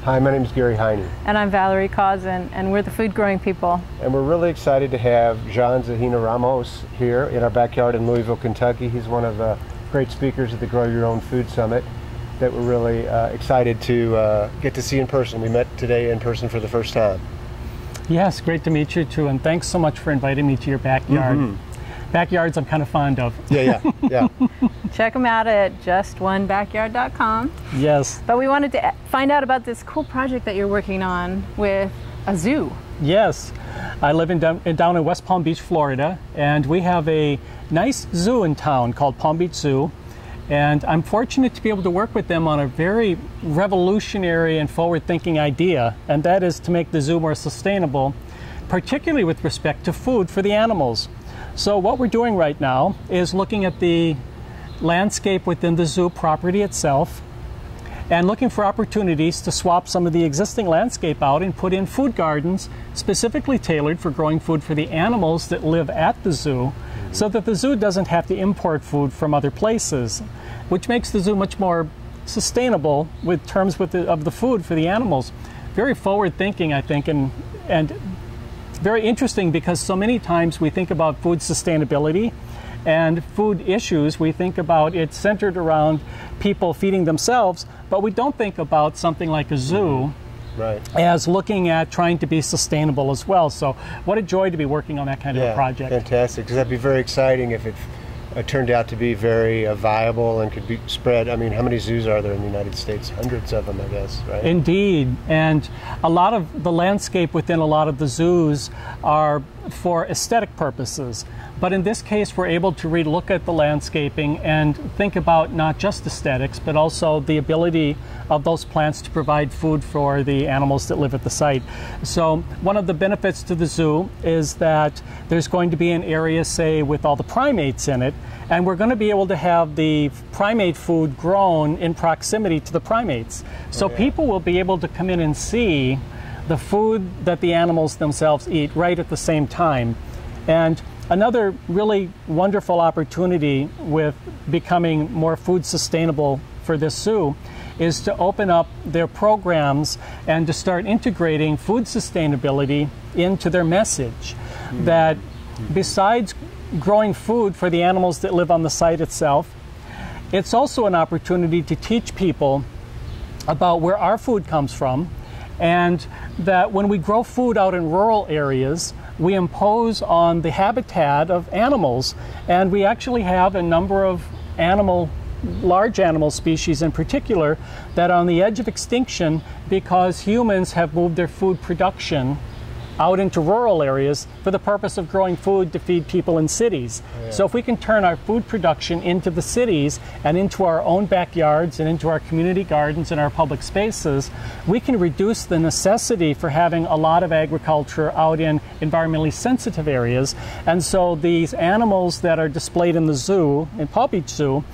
Hi, my name is Gary Heine. And I'm Valerie Causin, and we're the food growing people. And we're really excited to have Jean Zahina Ramos here in our backyard in Louisville, Kentucky. He's one of the great speakers at the Grow Your Own Food Summit that we're really excited to get to see in person. We met today in person for the first time. Yes, great to meet you too, and thanks so much for inviting me to your backyard. Backyards I'm kind of fond of. Yeah. Check them out at justonebackyard.com. Yes. But we wanted to find out about this cool project that you're working on with a zoo. Yes. I live down in West Palm Beach, Florida, and we have a nice zoo in town called Palm Beach Zoo. And I'm fortunate to be able to work with them on a very revolutionary and forward-thinking idea, and that is to make the zoo more sustainable, particularly with respect to food for the animals. So what we're doing right now is looking at the landscape within the zoo property itself and looking for opportunities to swap some of the existing landscape out and put in food gardens specifically tailored for growing food for the animals that live at the zoo, so that the zoo doesn't have to import food from other places, which makes the zoo much more sustainable with terms of the food for the animals. Very forward thinking, I think, and very interesting, because so many times we think about food sustainability and food issues, we think about it centered around people feeding themselves, but we don't think about something like a zoo as looking at trying to be sustainable as well. So what a joy to be working on that kind of a project. Fantastic, because that'd be very exciting if it turned out to be very viable and could be spread. I mean, how many zoos are there in the United States? Hundreds of them, I guess, right? Indeed, and a lot of the landscape within a lot of the zoos are for aesthetic purposes. But in this case, we're able to relook at the landscaping and think about not just aesthetics, but also the ability of those plants to provide food for the animals that live at the site. So one of the benefits to the zoo is that there's going to be an area, say, with all the primates in it, and we're going to be able to have the primate food grown in proximity to the primates. So people will be able to come in and see the food that the animals themselves eat right at the same time. And another really wonderful opportunity with becoming more food sustainable for this zoo is to open up their programs and to start integrating food sustainability into their message. That besides growing food for the animals that live on the site itself, it's also an opportunity to teach people about where our food comes from, and that when we grow food out in rural areas, we impose on the habitat of animals, and we actually have a number of large animal species in particular that are on the edge of extinction because humans have moved their food production out into rural areas for the purpose of growing food to feed people in cities. So if we can turn our food production into the cities and into our own backyards and into our community gardens and our public spaces, we can reduce the necessity for having a lot of agriculture out in environmentally sensitive areas. And so these animals that are displayed in the zoo, in Palm Beach Zoo,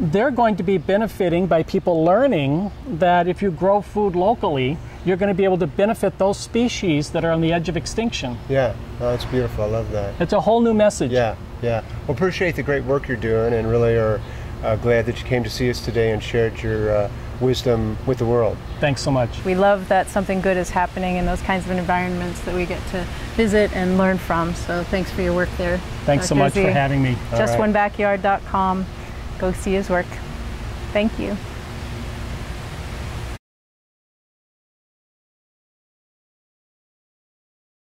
they're going to be benefiting by people learning that if you grow food locally, you're going to be able to benefit those species that are on the edge of extinction. Yeah, oh, that's beautiful. I love that. It's a whole new message. Yeah. Well, appreciate the great work you're doing, and really are glad that you came to see us today and shared your wisdom with the world. Thanks so much. We love that something good is happening in those kinds of environments that we get to visit and learn from. So thanks for your work there. Thanks so much for having me. JustOneBackyard.com. Go see his work. Thank you.